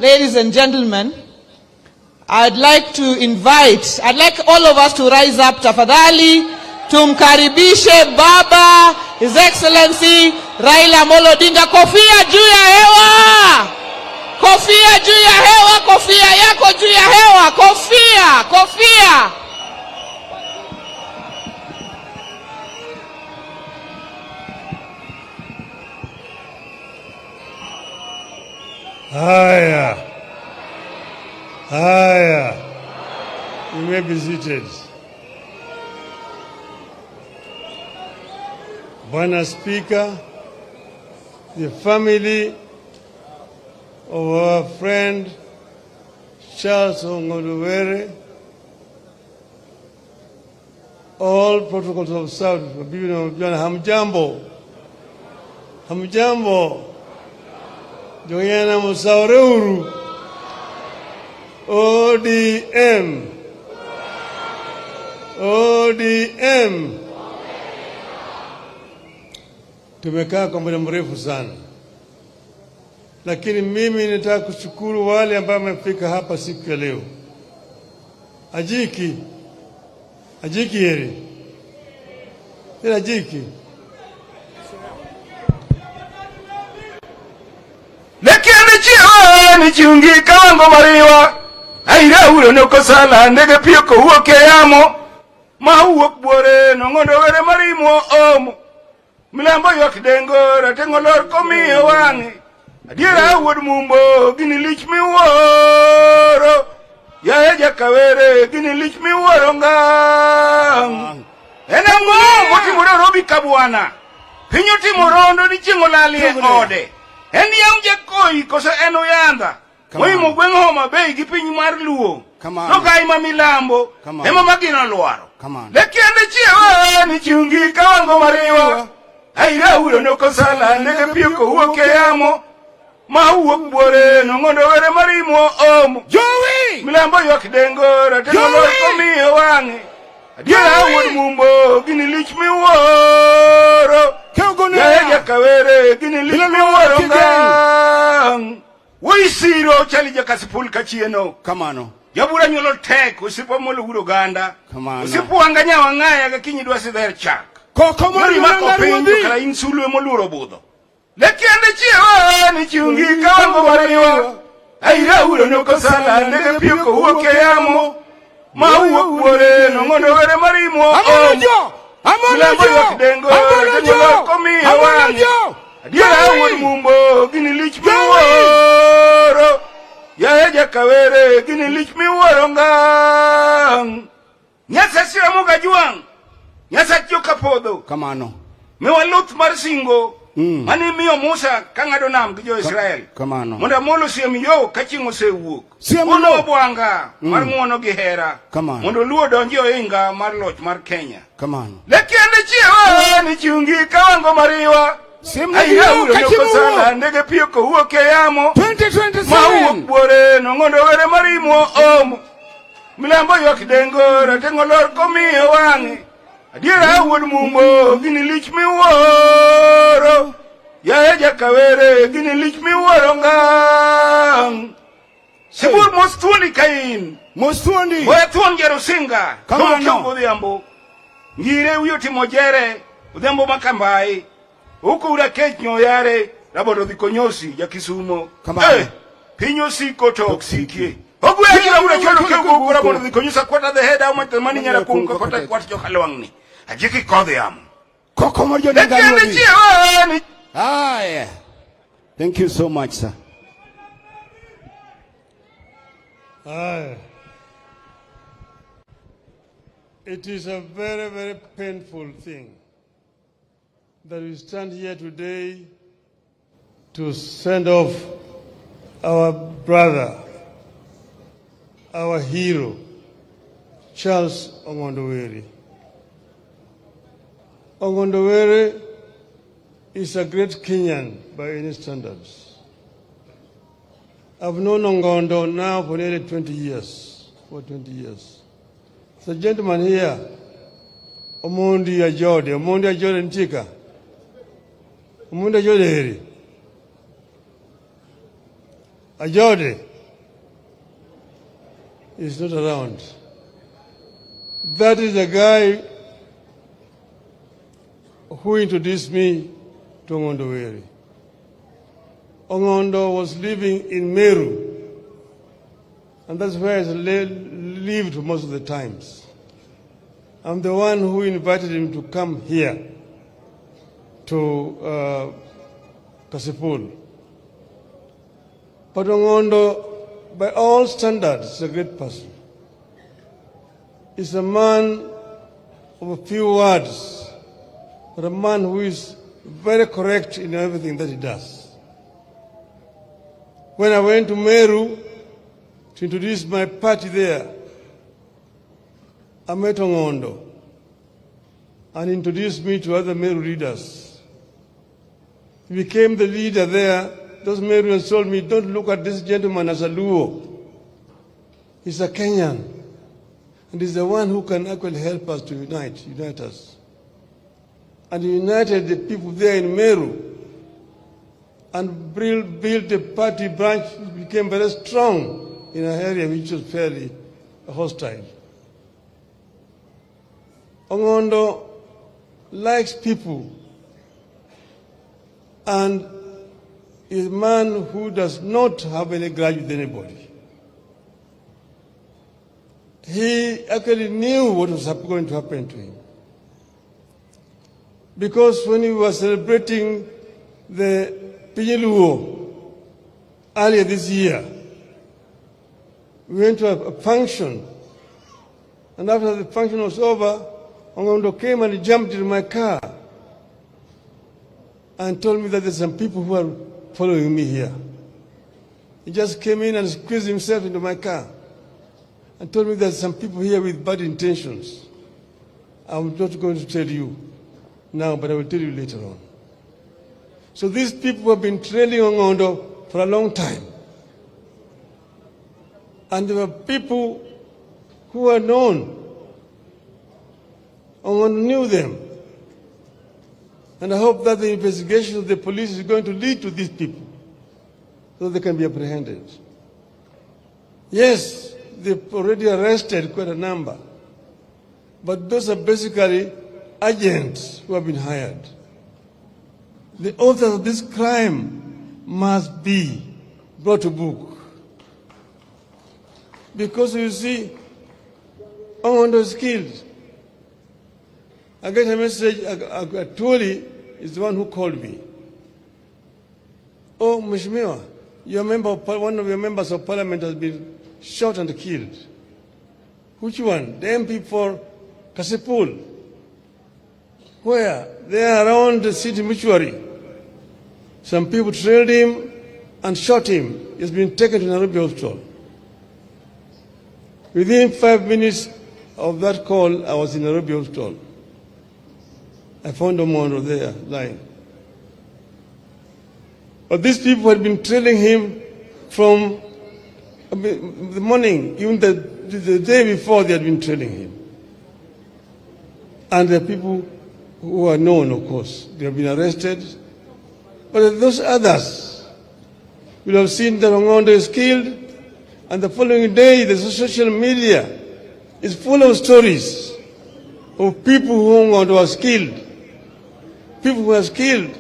ladies and gentlemen, I'd like all of us to rise up tafadhali, tumkaribishe Baba, His Excellency Raila Odinga. Kofia juu ya hewa! Kofia juu ya hewa! Kofia yako juu ya hewa! Kofia! Kofia! Haya. You may be seated. Bwana Speaker, the family of our friend Charles Ongondowere, all protocols observed. Hamjambo. Hamjambo. Joyana Musaururu. ODM. ODM. Tumekaa kwa muda mrefu sana, lakini mimi nataka kushukuru wale ambao wamefika hapa siku ya leo. Ajiki heri. Ajiki. Lekende chiwa ni chiungi kawango mariwa. Aira uro noko sala ndege piyoko uoke yamo. Ma uok bore Ongondowere marimo omo. Milambo yok dengo ratengo lor komiyo wangi. Adiera wuod mumbo gini lich miworo. Ya jakawere gini lich miworo ngang. Ena motimore robi kabwana. Pinyo timorondo ni chingo lalie ode. Endi yaunje koi koso eno yanda. Moimo gwengo homa bei gipinyi mar luo. Noka ima milambo. Ema magina luaro. Lekende chiwa ni chiungi kawango mariwa. Aira uro noko sala ndege piyoko uoke yamo. Ma uok bore Ongondowere marimo omo. Joey! Milambo yok dengo ratengo lor komiyo wangi. Adiera wuod mumbo gini lich miworo. Ya jakawere gini lich miworo ngang. Woisiro chali jakasipul kachieno. Kamano. Jabura nyolo tek usipo molo uro ganda. Kamano. Usipo wanganya wangaya gakinyi dwasi der chak. Kokomori makopenjo kala insulu moluro budho. Lekende chiwa ni chiungi kawango mariwa. Aira uro noko sala ndege piyoko uoke yamo. Ma uok bore Ongondowere marimo omo. Milambo yok dengo ratengo lor komiyo wangi. Adiera wuod mumbo gini lich miworo. Ya jakawere gini lich miworo ngang. Nyasa sira moga juang. Nyasa joka podho. Kamano. Mewa luth mar singo. Mani miyo Musa kangado nam gi jo Israel. Kamano. Monda molo siem yo kachingo se wuok. Mondo bwanga mar ng'uono gi hera. Mondo luo donji oinga mar loch mar Kenya. Kamano. Lekende chiwa ni chiungi kawango mariwa. Aira uro noko sala ndege piyoko uoke yamo. 2027. Ma uok bore Ongondowere marimo omo. Milambo yok dengo ratengo lor komiyo wangi. Adiera wuod mumbo gini lich miworo. Ya jakawere gini lich miworo ngang. Sibur mostuondi kain. Mostuondi. Moya tuon jero singa. Kamano. Udhiambo. Ngire uyo timo jere. Udhiambo makambai. Huku ura kech nyoyare. Rabodo dhikonyosi jakisumo. Kamano. Pinyo siko toksikie. Ogu ya jira ura chono kego ukura bodo dhikonyosa kwata the head au mani nyara kumka kwata kwata joka lwangni. Ajiki kodhi amu. Kokomori Lekende chiwa ni. Aye. Thank you so much, sir. It is a very, very painful thing that we stand here today to send off our brother, our hero, Charles Ongondowere. Ongondowere is a great Kenyan by any standards. I've known Ongondo now for nearly 20 years. The gentleman here, Omondi Ajode Ntika. Omondi Ajode heri. Ajode. is not around. That is the guy who introduced me to Ongondo Weri. Ongondo was living in Meru, and that's where I lived most of the times. I'm the one who invited him to come here to Kasipul. But Ongondo, by all standards, is a great person. He's a man of a few words, but a man who is very correct in everything that he does. When I went to Meru to introduce my party there, I met Ongondo and introduced me to other Meru leaders. He became the leader there. Those Meruans told me, don't look at this gentleman as a Luo. He's a Kenyan. And he's the one who can actually help us to unite us. And he united the people there in Meru and built the party branch, which became very strong in an area which was fairly hostile. Ongondo likes people and is a man who does not have any grudge with anybody. He actually knew what was going to happen to him. Because when he was celebrating the Pinyeluo earlier this year, we went to a function, and after the function was over, Ongondo came and he jumped into my car and told me that there's some people who are following me here. He just came in and squeezed himself into my car and told me there's some people here with bad intentions. I'm not going to tell you now, but I will tell you later on. So these people have been trailing Ongondo for a long time. And there were people who are known. Ongondo knew them. And I hope that the investigation of the police is going to lead to these people so they can be apprehended. Yes, they've already arrested quite a number. But those are basically agents who have been hired. The authors of this crime must be brought to book. Because you see, Ongondo is killed. I get a message, Atuli is the one who called me. Oh, Mheshimiwa, one of your members of parliament has been shot and killed. Which one? The MP for Kasipul. Where? They are around the city mortuary. Some people trailed him and shot him. He's been taken to Nairobi hospital. Within 5 minutes of that call, I was in Nairobi hospital. I found Ongondo there, lying. But these people had been trailing him from the morning, even the day before they had been trailing him. And the people who are known, of course, they have been arrested. But those others will have seen that Ongondo is killed, and the following day the social media is full of stories of people who Ongondo was killed. People who has killed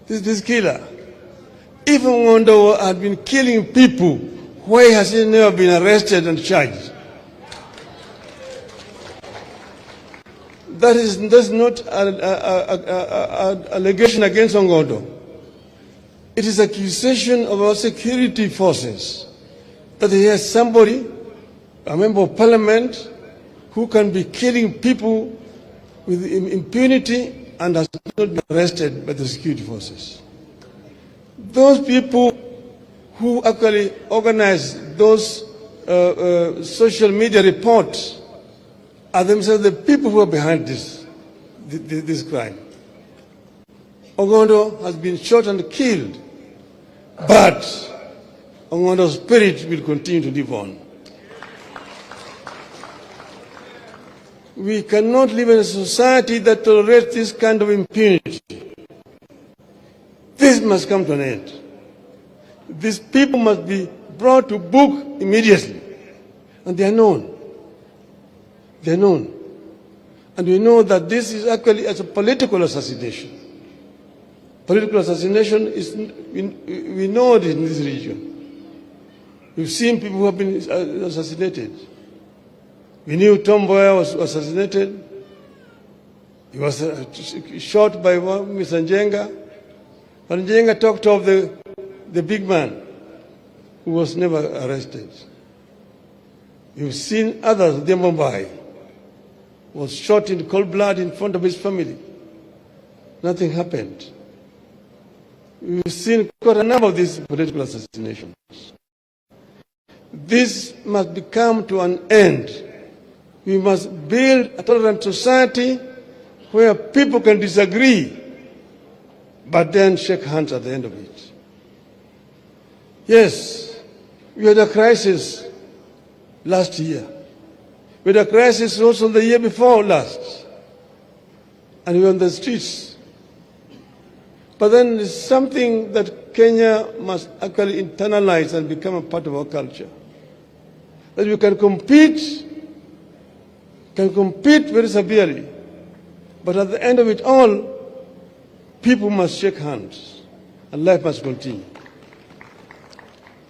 this killer. If Ongondo had been killing people, why has he never been arrested and charged? That's not an allegation against Ongondo. It is accusation of our security forces that he has somebody, a member of parliament, who can be killing people with impunity and has not been arrested by the security forces. Those people who actually organize those social media reports are themselves the people who are behind this crime. Ongondo has been shot and killed, but Ongondo's spirit will continue to live on. We cannot live in a society that tolerates this kind of impunity. This must come to an end. These people must be brought to book immediately. And they are known. They are known. And we know that this is actually as a political assassination. Political assassination is, we know it in this region. We've seen people who have been assassinated. We knew Tom Mboya was assassinated. He was shot by Mr. Njenga. But Njenga talked of the big man who was never arrested. You've seen others, Mumbai was shot in cold blood in front of his family. Nothing happened. We've seen quite a number of these political assassinations. This must come to an end. We must build a tolerant society where people can disagree, but then shake hands at the end of it. Yes, we had a crisis last year. We had a crisis also the year before last. And we were on the streets. But then there's something that Kenya must actually internalize and become a part of our culture. That we can compete very severely. But at the end of it all, people must shake hands. And life must continue.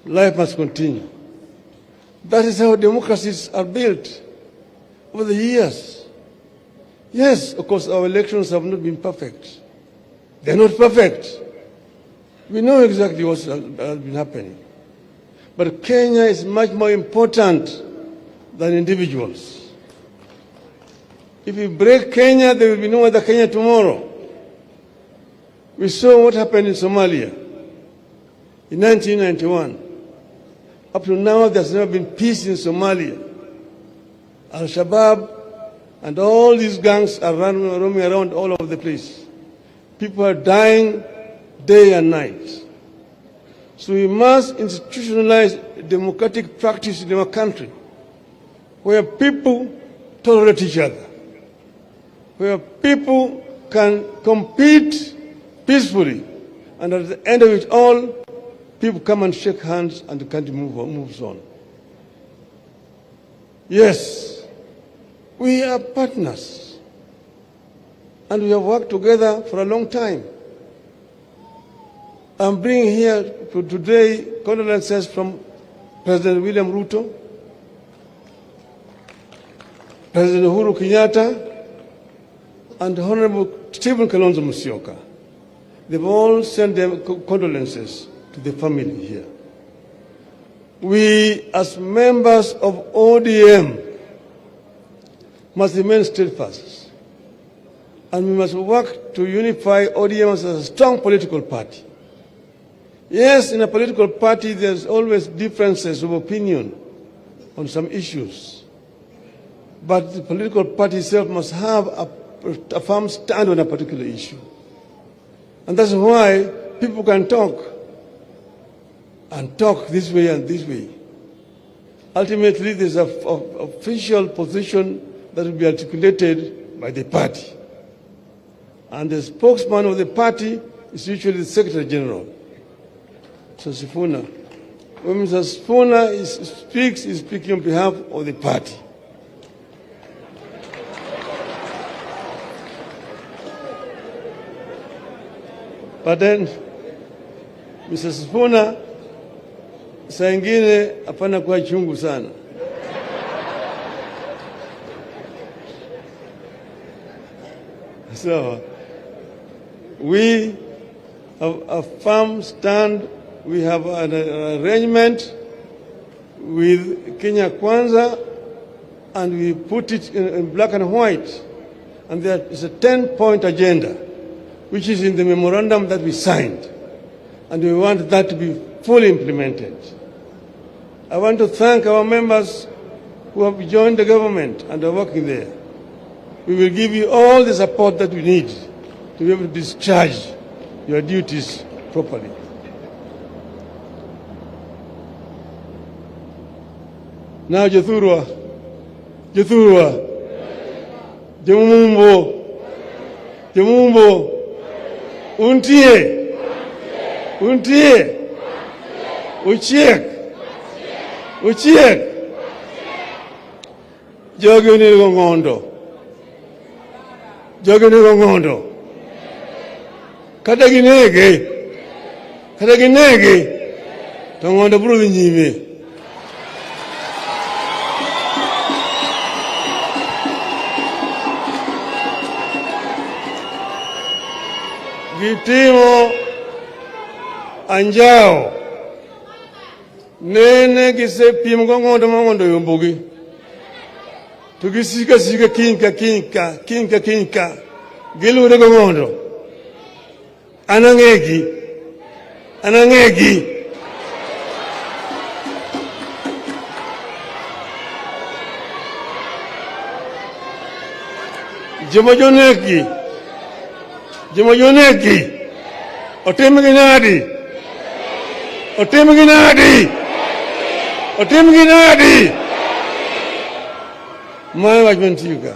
Life must continue. That is how democracies are built over the years. Yes, of course, our elections have not been perfect. They're not perfect. We know exactly what has been happening. But Kenya is much more important than individuals. If we break Kenya, there will be no other Kenya tomorrow. We saw what happened in Somalia in 1991. Up to now, there's never been peace in Somalia. Al-Shabaab and all these gangs are roaming around all over the place. People are dying day and night. So we must institutionalize democratic practice in our country, where people tolerate each other, where people can compete peacefully, and at the end of it all, people come and shake hands and the country moves on. Yes, we are partners, and we have worked together for a long time. I'm bringing here today condolences from President William Ruto, President Uhuru Kenyatta, and Honorable Stephen Kalonzo Musyoka. They've all sent their condolences to the family here. We, as members of ODM, must remain steadfast, and we must work to unify ODM as a strong political party. Yes, in a political party, there's always differences of opinion on some issues, but the political party itself must have a firm stand on a particular issue. And that's why people can talk, and talk this way and this way. Ultimately, there's an official position that will be articulated by the party. And the spokesman of the party is usually the Secretary General. So Sifuna, when Mr. Sifuna speaks, he's speaking on behalf of the party. But then, Mr. Sifuna, saa ingine hapana kuwa chungu sana. So, we have a firm stand. We have an arrangement with Kenya Kwanza, and we put it in black and white. And there is a 10-point agenda, which is in the memorandum that we signed. And we want that to be fully implemented. I want to thank our members who have joined the government and are working there. We will give you all the support that we need to be able to discharge your duties properly. Now, Jethurwa, Jemumbo, Untie, Uchiek, jogi ni ngondo. Jogi ni ngondo. Kata ginege. To ngondo bro nyime. Gitimo anjao. Nene gise pim ngondo mangondo yombogi. Tugisika kinka. Gilure ngondo. Anangegi. Jomojoneki. Otimginadi. My watchman tiga.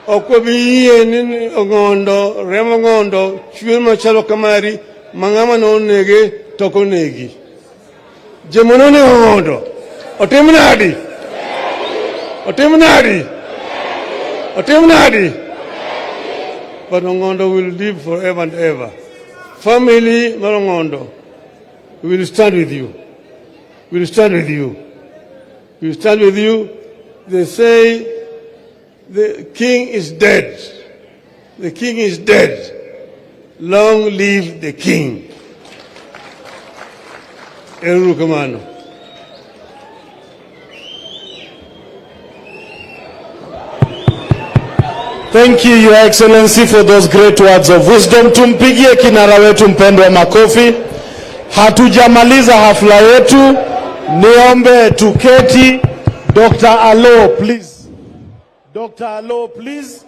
Okwabiye ni ngondo, remo ngondo, chuma chalo kamari, mangama no nege, toko negi. Jemonone ngondo. Otimginadi. But Ngondo will live forever and ever. Family Ngondo, we will stand with you. We stand with you. They say the king is dead. Long live the king. Eru Kamano. Thank you, Your Excellency, for those great words of wisdom. Tumpigie kinara wetu mpendwa makofi. Hatujamaliza hafla yetu. Niombe tuketi. Dr. Alo, please. Dr. Alo, please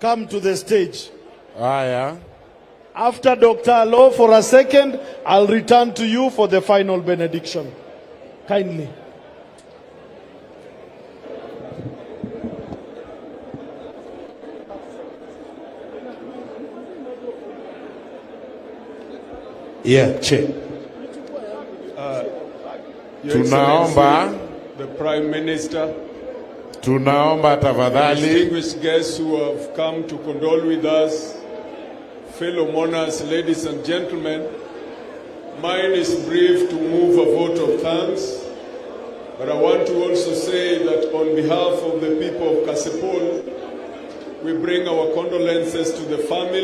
come to the stage. Haya. After Dr. Alo, for a second, I'll return to you for the final benediction. Kindly. Yeah, Chair. Tunaomba, the Prime Minister, tunaomba tafadhali, distinguished guests who have come to condole with us, fellow mourners, ladies and gentlemen, mine is brief to move a vote of thanks, but I want to also say that on behalf of the people of Kasipul, we bring our condolences to the family